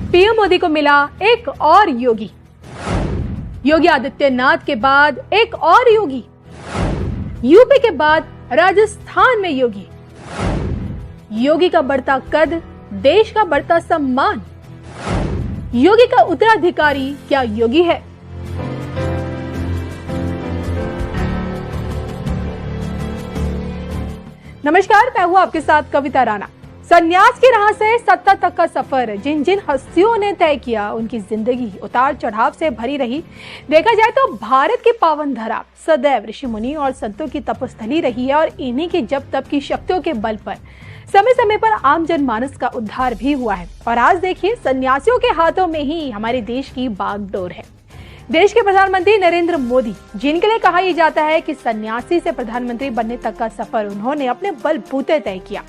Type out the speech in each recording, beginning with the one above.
PM Modi को मिला एक और योगी। योगी आदित्यनाथ के बाद एक और योगी। यूपी के बाद राजस्थान में योगी। योगी का बढ़ता कद, देश का बढ़ता सम्मान। योगी का उत्तराधिकारी क्या योगी है? नमस्कार, मैं हूं आपके साथ कविता राणा। संन्यास की राह से सत्ता तक का सफर जिन जिन हस्तियों ने तय किया, उनकी जिंदगी उतार चढ़ाव से भरी रही। देखा जाए तो भारत की पावन धरा सदैव ऋषि मुनि और संतों की तपस्थली रही है और इन्हीं की जप तप की शक्तियों के बल पर समय समय पर आम जनमानस का उद्धार भी हुआ है। और आज देखिए, सन्यासियों के हाथों में ही हमारे देश की बागडोर है। देश के प्रधानमंत्री नरेंद्र मोदी, जिनके लिए कहा यह जाता है कि सन्यासी से प्रधानमंत्री बनने तक का सफर उन्होंने अपने बलबूते तय किया।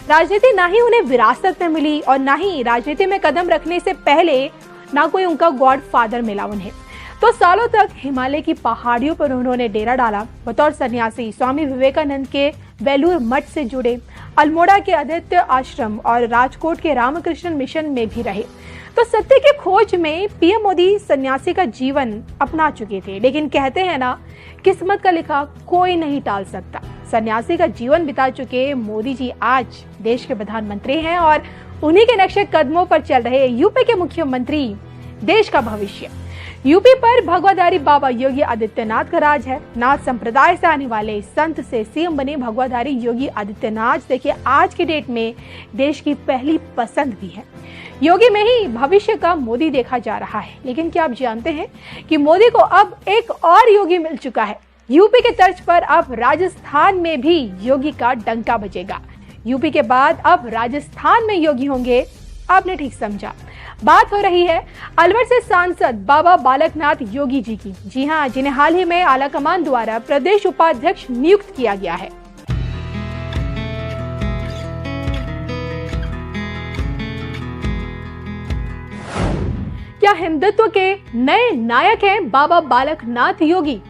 राजनीति ना ही उन्हें विरासत में मिली और ना ही राजनीति में कदम रखने से पहले ना कोई उनका गॉड फादर मिला उन्हें। तो सालों तक हिमालय की पहाड़ियों पर उन्होंने डेरा डाला। बतौर सन्यासी स्वामी विवेकानंद के वेलूर मठ से जुड़े, अल्मोड़ा के आदित्य आश्रम और राजकोट के रामकृष्ण मिशन में भी रहे। तो सत्य की खोज में पीएम मोदी सन्यासी का जीवन अपना चुके थे। लेकिन कहते हैं ना, किस्मत का लिखा कोई नहीं टाल सकता। सन्यासी का जीवन बिता चुके मोदी जी आज देश के प्रधानमंत्री हैं और उन्हीं के नक्शे कदमों पर चल रहे यूपी के मुख्यमंत्री देश का भविष्य। यूपी पर भगवाधारी बाबा योगी आदित्यनाथ का राज है। नाथ संप्रदाय से आने वाले संत से सीएम बने भगवाधारी योगी आदित्यनाथ, देखिए आज की डेट में देश की पहली पसंद भी है। योगी में ही भविष्य का मोदी देखा जा रहा है। लेकिन क्या आप जानते हैं कि मोदी को अब एक और योगी मिल चुका है। यूपी के तर्ज पर अब राजस्थान में भी योगी का डंका बजेगा। यूपी के बाद अब राजस्थान में योगी होंगे। आपने ठीक समझा, बात हो रही है अलवर से सांसद बाबा बालकनाथ योगी जी की। जी हां, जिन्हें हाल ही में आलाकमान द्वारा प्रदेश उपाध्यक्ष नियुक्त किया गया है। क्या हिंदुत्व के नए नायक हैं बाबा बालकनाथ योगी?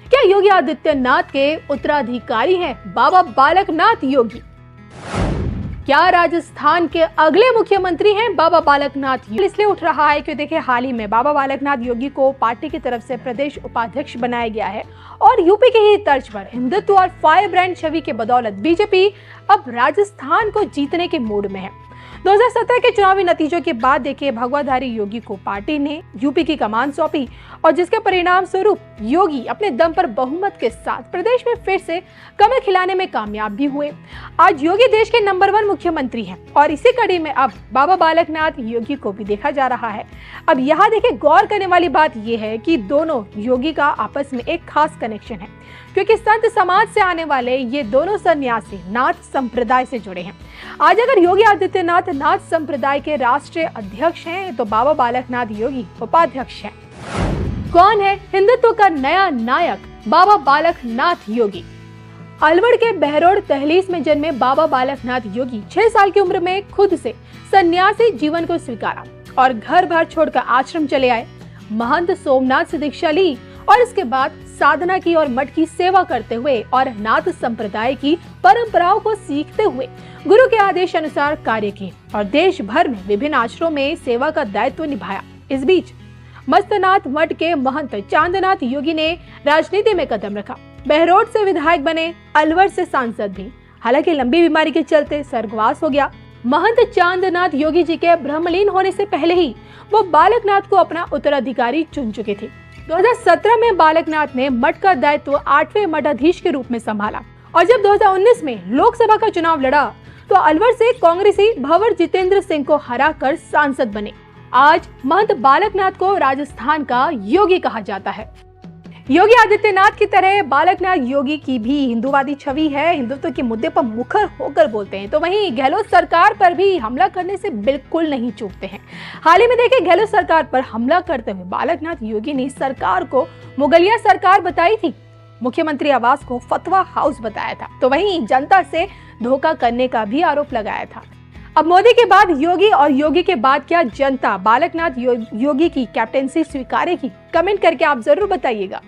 क्या योगी आदित्यनाथ के उत्तराधिकारी हैं बाबा बालकनाथ योगी? क्या राजस्थान के अगले मुख्यमंत्री हैं बाबा बालकनाथ योगी? इसलिए उठ रहा है क्योंकि देखिए, हाल ही में बाबा बालकनाथ योगी को पार्टी की तरफ से प्रदेश उपाध्यक्ष बनाया गया है और यूपी के ही तर्ज पर हिंदुत्व और फायर ब्रांड छवि के बदौलत बीजेपी अब राजस्थान को जीतने के मूड में है। 2017 के चुनावी नतीजों के बाद देखिए, भगवाधारी योगी को पार्टी ने यूपी की कमान सौंपी और जिसके परिणाम स्वरूप योगी अपने दम पर बहुमत के साथ प्रदेश में फिर से कमर खिलाने में कामयाब भी हुए। आज योगी देश के नंबर 1 मुख्यमंत्री हैं और इसी कड़ी में अब बाबा बालकनाथ योगी को भी देखा जा रहा है। अब यहाँ देखिए, गौर करने वाली बात यह है कि दोनों योगी का आपस में एक खास कनेक्शन है, क्योंकि संत समाज से आने वाले ये दोनों सन्यासी नाथ संप्रदाय से जुड़े हैं। आज अगर योगी आदित्यनाथ नाथ संप्रदाय के राष्ट्रीय अध्यक्ष हैं तो बाबा बालकनाथ योगी उपाध्यक्ष हैं। कौन है हिंदुत्व का नया नायक बाबा बालकनाथ योगी? अलवर के बहरोड तहलीस में जन्मे बाबा बालकनाथ योगी 6 साल की उम्र में खुद से सन्यासी जीवन को स्वीकारा और घर बार छोड़कर आश्रम चले आए। महंत सोमनाथ से दीक्षा ली और इसके बाद साधना की और मठ की सेवा करते हुए और नाथ संप्रदाय की परंपराओं को सीखते हुए गुरु के आदेश अनुसार कार्य किए और देश भर में विभिन्न आश्रमों में सेवा का दायित्व निभाया। इस बीच मस्तनाथ मठ के महंत चांदनाथ योगी ने राजनीति में कदम रखा। बहरोड से विधायक बने, अलवर से सांसद भी। हालांकि लंबी बीमारी के चलते स्वर्गवास हो गया। महंत चांदनाथ योगी जी के ब्रह्मलीन होने से पहले ही वो बालकनाथ को अपना उत्तराधिकारी चुन चुके थे। 2017 में बालकनाथ ने मठ का दायित्व 8वें मठाधीश के रूप में संभाला और जब 2019 में लोकसभा का चुनाव लड़ा तो अलवर से कांग्रेसी भंवर जितेंद्र सिंह को हराकर सांसद बने। आज महंत बालकनाथ को राजस्थान का योगी कहा जाता है। योगी आदित्यनाथ की तरह बालकनाथ योगी की भी हिंदूवादी छवि है। हिंदुत्व के मुद्दे पर मुखर होकर बोलते हैं। तो वहीं गहलोत सरकार पर भी हमला करने से बिल्कुल नहीं चूकते हैं। हाल ही में देखिए, गहलोत सरकार पर हमला करते हुए बालकनाथ योगी ने सरकार को मुगलिया सरकार बताई थी, मुख्यमंत्री आवास को फतवा हाउस बताया था। तो वहीं जनता से धोखा करने का भी आरोप लगाया था। अब मोदी के बाद योगी और योगी के बाद क्या जनता बालकनाथ योगी की कैप्टेंसी स्वीकारेगी? कमेंट करके आप जरूर बताइएगा।